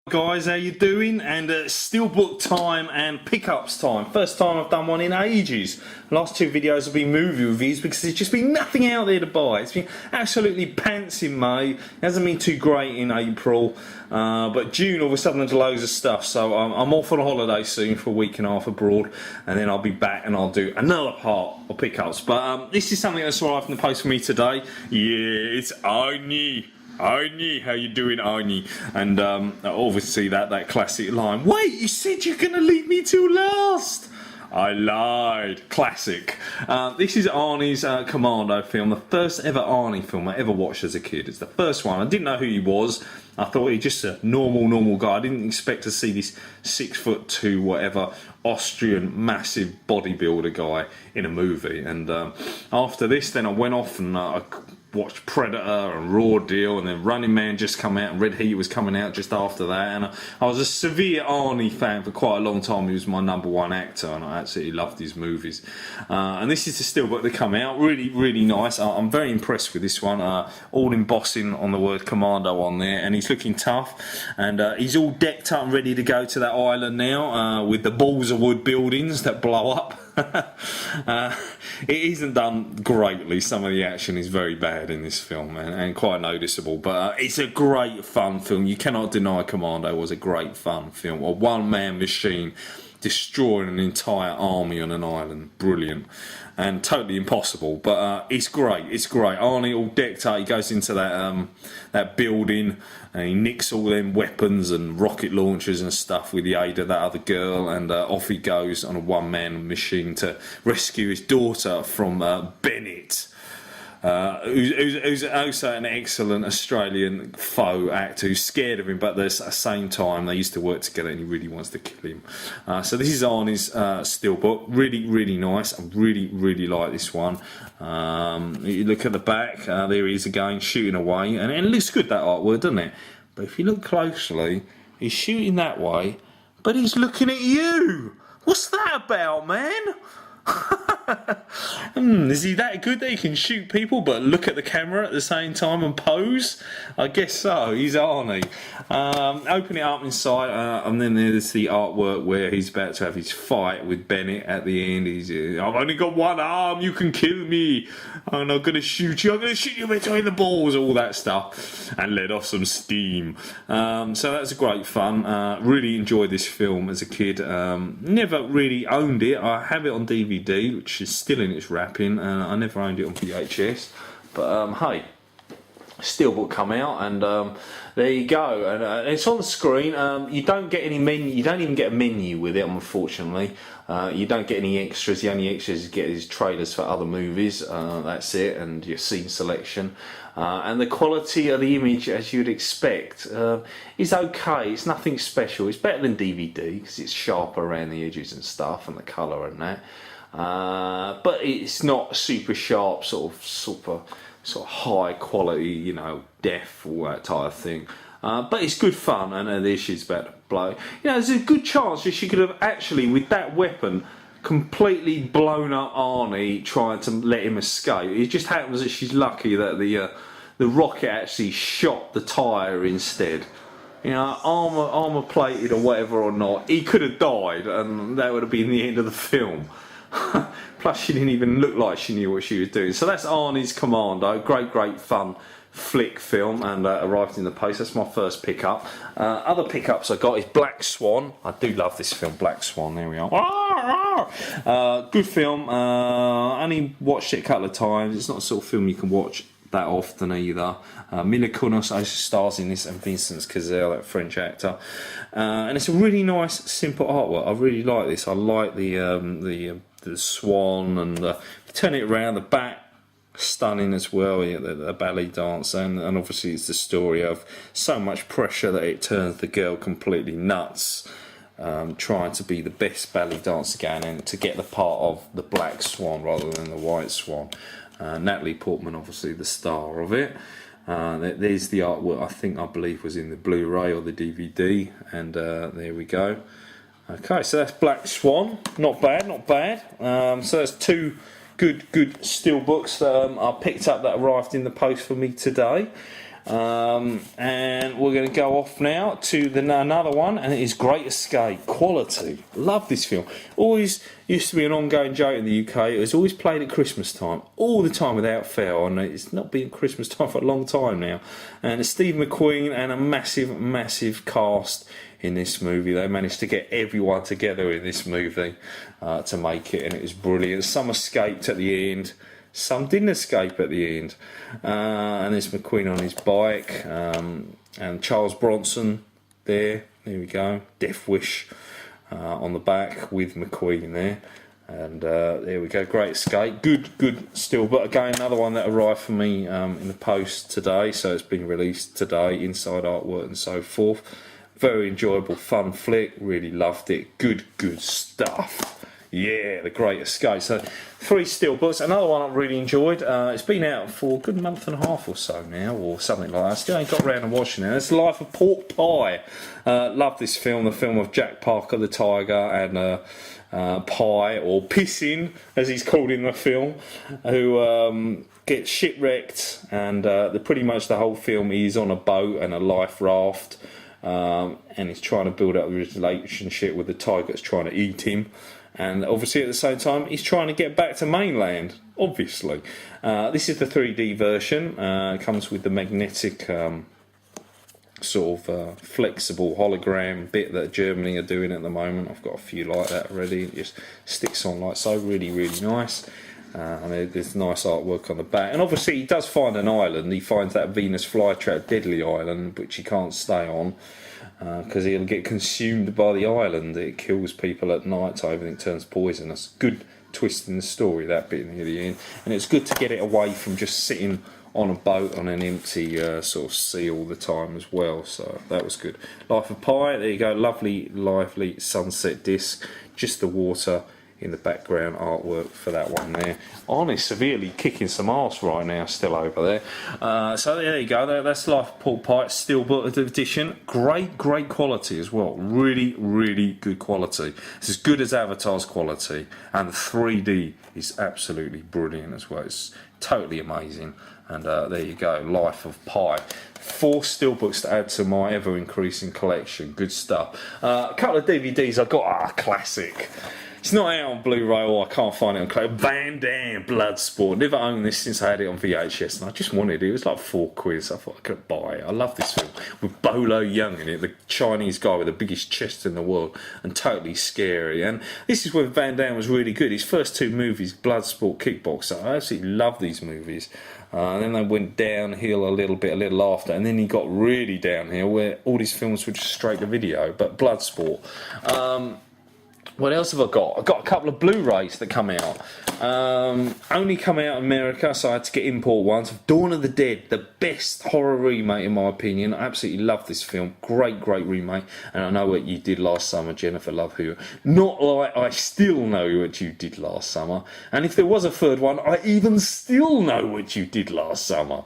Guys, how you doing? And steelbook time and pickups time. First time I've done one in ages. Last two videos have been movie reviews because there's just been nothing out there to buy. It's been absolutely pants in May. It hasn't been too great in April, but June all of a sudden there's loads of stuff. So I'm off on a holiday soon for a week and a half abroad, and then I'll be back and I'll do another part of pickups. But this is something that's arrived in the post for me today. Yeah, it's Arnie. Arnie, how you doing, Arnie? And obviously that classic line, wait, you said you're gonna leave me till last. I lied. Classic. This is Arnie's Commando film, the first ever Arnie film I ever watched as a kid. It's the first one. I didn't know who he was. I thought he was just a normal guy. I didn't expect to see this 6'2" whatever Austrian massive bodybuilder guy in a movie. And after this, then I went off and I watched Predator and Raw Deal, and then Running Man just come out, and Red Heat was coming out just after that, and I was a severe Arnie fan for quite a long time. He was my #1 actor, and I absolutely loved his movies. And this is the steelbook that come out, really nice. I'm very impressed with this one. All embossing on the word Commando on there, and he's looking tough, and he's all decked up and ready to go to that island now with the balls of wood buildings that blow up. It isn't done greatly. Some of the action is very bad in this film and quite noticeable, but it's a great fun film. You cannot deny Commando was a great fun film. A one-man machine destroying an entire army on an island. Brilliant and totally impossible, but it's great. It's great. Arnie all decked up. He goes into that building and he nicks all them weapons and rocket launchers and stuff with the aid of that other girl, and off he goes on a one-man machine to rescue his daughter from Bennett, who's also an excellent Australian faux actor who's scared of him, but at the same time they used to work together and he really wants to kill him. So this is Arnie's steelbook. Really nice. I really like this one. You look at the back, there he is again shooting away, and it looks good, that artwork, doesn't it? But if you look closely, he's shooting that way, but he's looking at you. What's that about, man? Is he that good that he can shoot people but look at the camera at the same time and pose? I guess so. He's Arnie. Open it up inside, and then there's the artwork where he's about to have his fight with Bennett at the end. I've only got one arm, you can kill me. I'm not going to shoot you, I'm going to shoot you between the balls, all that stuff, and let off some steam. So that's great fun. Really enjoyed this film as a kid. Never really owned it. I have it on DVD, which is still in its wrapping. I never owned it on VHS, but hey, steelbook come out, and there you go, and it's on the screen. You don't get any menu. You don't even get a menu with it, unfortunately. You don't get any extras. The only extras you get is trailers for other movies. That's it, and your scene selection. And the quality of the image, as you'd expect, is okay. It's nothing special. It's better than DVD because it's sharper around the edges and stuff, and the colour and that. But it's not super sharp, sort of high quality, you know, def, all that type of thing. But it's good fun, and there she's about to blow. You know, there's a good chance that she could have actually, with that weapon, completely blown up Arnie trying to let him escape. It just happens that she's lucky that the rocket actually shot the tyre instead. You know, armour plated or whatever or not, he could have died, and that would have been the end of the film. Plus she didn't even look like she knew what she was doing. So that's Arnie's Commando. Great fun flick film, and arrived in the post. That's my first pickup. Other pickups I got is Black Swan. I do love this film, Black Swan. There we are. Good film. Only watched it a couple of times. It's not a sort of film you can watch that often either. Mila Kunis stars in this, and Vincent Cassel, that French actor, and it's a really nice, simple artwork. I really like this. I like the swan, and turn it around, the back stunning as well, the ballet dance, and obviously it's the story of so much pressure that it turns the girl completely nuts, trying to be the best ballet dancer again and to get the part of the black swan rather than the white swan. Natalie Portman, obviously the star of it. There's the artwork. I believe was in the Blu-ray or the DVD, and there we go. Okay, so that's Black Swan. Not bad. So that's two good steelbooks that I picked up that arrived in the post for me today. And we're going to go off now to another one, and it is Great Escape. Quality. Love this film. Always used to be an ongoing joke in the UK. It was always played at Christmas time, all the time without fail, and it's not been Christmas time for a long time now. And it's Steve McQueen and a massive, massive cast in this movie. They managed to get everyone together in this movie to make it, and it was brilliant. Some escaped at the end. Some didn't escape at the end. And there's McQueen on his bike. And Charles Bronson there. There we go. Death Wish on the back with McQueen there. And there we go. Great Escape. Good still. But again, another one that arrived for me in the post today. So it's been released today. Inside artwork and so forth. Very enjoyable, fun flick. Really loved it. Good stuff. Yeah, The Great Escape. So 3 steelbooks. Another one I've really enjoyed. It's been out for a good month and a half or so now, or something like that. I still ain't got around to watching it. It's The Life of Pork Pie. Love this film, the film of Jack Parker the Tiger and Pie, or Pissin, as he's called in the film, who gets shipwrecked, and pretty much the whole film he's on a boat and a life raft, and he's trying to build up a relationship with the tiger that's trying to eat him. And obviously at the same time he's trying to get back to mainland, obviously. This is the 3D version. It comes with the magnetic sort of flexible hologram bit that Germany are doing at the moment. I've got a few like that already. It just sticks on like so, really nice. And there's nice artwork on the back. And obviously he does find an island. He finds that Venus flytrap deadly island, which he can't stay on. Because he'll get consumed by the island. It kills people at night time, everything turns poisonous. Good twist in the story, that bit near the end. And it's good to get it away from just sitting on a boat on an empty sort of sea all the time as well. So that was good. Life of Pi, there you go. Lovely, lively sunset disc. Just the water in the background artwork for that one there. Arnie's severely kicking some arse right now, still over there. So there you go. That's Life of Pork Pie, Steelbook edition. Great quality as well. Really good quality. It's as good as Avatar's quality, and the 3D is absolutely brilliant as well. It's totally amazing. And there you go, Life of Pi. 4 steelbooks to add to my ever-increasing collection. Good stuff. A couple of DVDs I got. Classic. It's not out on Blu-ray, or I can't find it on Clay. Van Damme, Bloodsport. Never owned this since I had it on VHS, and I just wanted it. It was like £4, so I thought I could buy it. I love this film with Bolo Young in it, the Chinese guy with the biggest chest in the world, and totally scary. And this is where Van Damme was really good. His first 2 movies, Bloodsport, Kickboxer. I absolutely love these movies. And then they went downhill a little after, and then he got really downhill, where all these films were just straight to video. But Bloodsport. What else have I got? I've got a couple of Blu-rays that come out. Only come out in America, so I had to get import ones. Dawn of the Dead, the best horror remake in my opinion. I absolutely love this film. Great remake. And I Know What You Did Last Summer, Jennifer Love Hewitt. Not like I Still Know What You Did Last Summer. And if there was a third one, I Even Still Know What You Did Last Summer.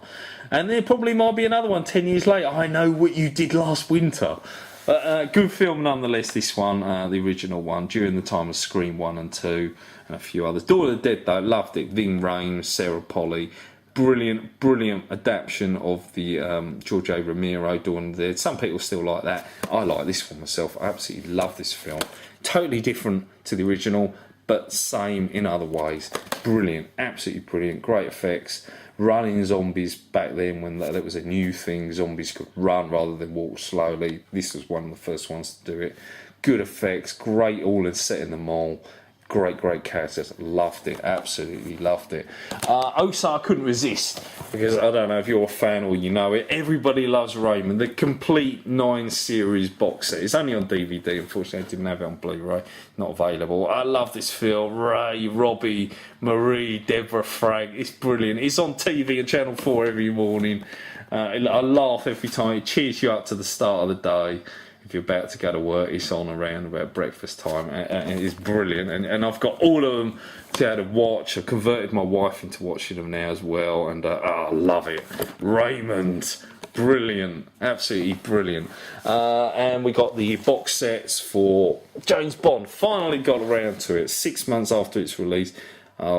And there probably might be another one 10 years later. I Know What You Did Last Winter. Good film nonetheless, this one, the original one, during the time of Scream 1 and 2, and a few others. Dawn of the Dead, though, loved it. Ving Rhames, Sarah Polley. Brilliant adaptation of the George A. Romero, Dawn of the Dead. Some people still like that. I like this one myself. I absolutely love this film. Totally different to the original, but same in other ways. Brilliant, absolutely brilliant. Great effects. Running zombies back then, when that was a new thing, zombies could run rather than walk slowly. This was one of the first ones to do it. Good effects, great all in set in the mall. Great characters. Loved it, absolutely loved it. Also, I couldn't resist, because I don't know if you're a fan or you know it. Everybody Loves Raymond, the complete 9-series box set. It's only on DVD, unfortunately. I didn't have it on Blu-ray. Not available. I love this film. Ray, Robbie, Marie, Deborah, Frank. It's brilliant. It's on TV and Channel 4 every morning. I laugh every time. It cheers you up to the start of the day. If you're about to go to work, it's on around about breakfast time, and it's brilliant. And I've got all of them to have to watch. I've converted my wife into watching them now as well, and I love it. Raymond, brilliant, absolutely brilliant. And we got the box sets for James Bond. Finally got around to it, 6 months after its release.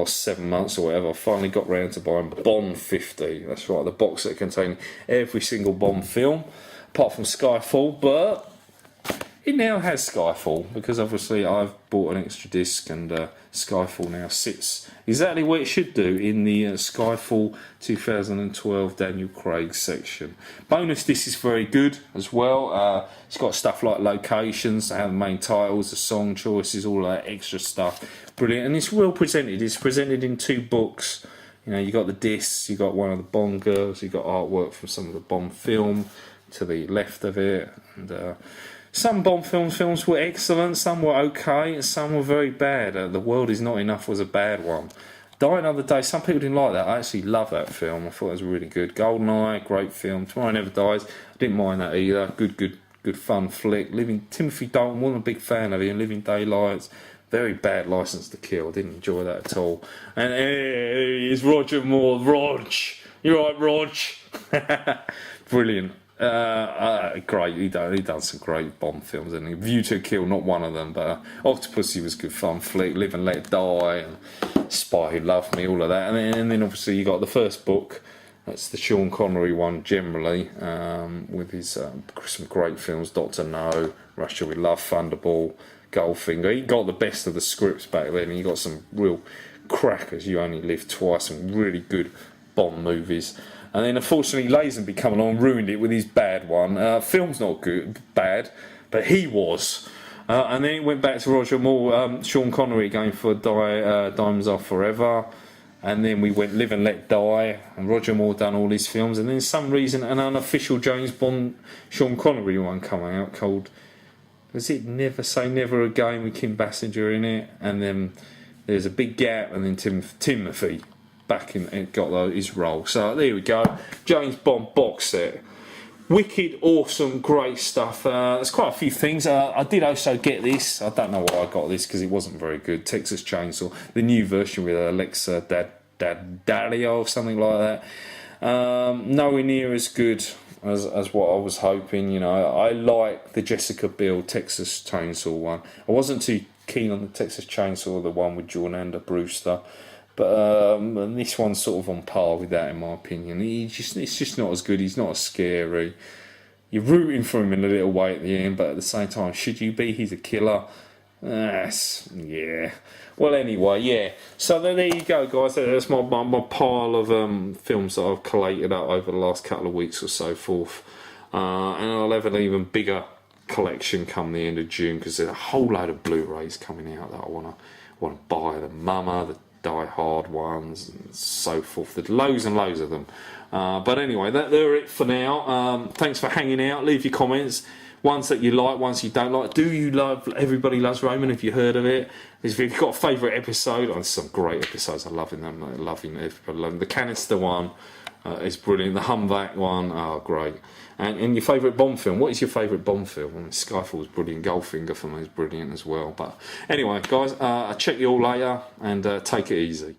7 months or whatever, I finally got round to buying Bond 50. That's right, the box set containing every single Bond film, apart from Skyfall, but it now has Skyfall, because obviously I've bought an extra disc, and Skyfall now sits exactly where it should do in the Skyfall 2012 Daniel Craig section. Bonus disc is very good as well. It's got stuff like locations, how the main titles, the song choices, all that extra stuff. Brilliant, and it's well presented. It's presented in 2 books. You know, you got the discs, you got one of the Bond girls, you got artwork from some of the Bond film to the left of it, and some Bond films were excellent, some were okay, and some were very bad. The World Is Not Enough was a bad one. Die Another Day, some people didn't like that. I actually love that film. I thought it was really good. GoldenEye, great film. Tomorrow Never Dies, I didn't mind that either. Good fun flick. Timothy Dalton, wasn't a big fan of him. Living Daylights, very bad License to Kill. I didn't enjoy that at all. And it's Roger Moore. Rog, you're right, Rog. Brilliant. Great, he done some great Bond films, and View to a Kill, not one of them, but Octopussy was good fun flick, Live and Let Die, and Spy Who Loved Me, all of that, and then obviously you got the first book, that's the Sean Connery one generally, with his some great films, Dr. No, Russia with Love, Thunderball, Goldfinger. He got the best of the scripts back then, and he got some real crackers. You Only Live Twice, some really good Bond movies. And then unfortunately Lazenby coming on ruined it with his bad one. Film's not bad, but he was. And then it went back to Roger Moore, Sean Connery going for Diamonds Are Forever. And then we went Live and Let Die, and Roger Moore done all his films. And then for some reason an unofficial James Bond Sean Connery one coming out called, was it Never Say Never Again, with Kim Basinger in it? And then there's a big gap, and then Timothy back in and got his role. So there we go, James Bond box set. Wicked, awesome, great stuff. There's quite a few things. I did also get this. I don't know why I got this, because it wasn't very good. Texas Chainsaw, the new version with Alexa Daddario or something like that. Nowhere near as good as what I was hoping. You know, I like the Jessica Biel Texas Chainsaw one. I wasn't too keen on the Texas Chainsaw, the one with Jornanda Brewster. But this one's sort of on par with that, in my opinion. It's just not as good. He's not as scary. You're rooting for him in a little way at the end, but at the same time, should you be? He's a killer. Yeah. Well, anyway, yeah. So there you go, guys. That's my pile of films that I've collated up over the last couple of weeks or so forth. And I'll have an even bigger collection come the end of June, because there's a whole load of Blu-rays coming out that I want to buy. The Mama, the Die Hard ones, and so forth. There's loads and loads of them. But anyway, they're it for now. Thanks for hanging out. Leave your comments. Ones that you like, ones you don't like. Do you love Everybody Loves Raymond? If you heard of it, if you've got a favourite episode, there's some great episodes. I'm loving them. I'm loving Everybody Loves. The Canister one is brilliant. The Humvac one, great. And your favourite Bond film? What is your favourite Bond film? Skyfall was brilliant. Goldfinger for me is brilliant as well. But anyway, guys, I'll check you all later, and take it easy.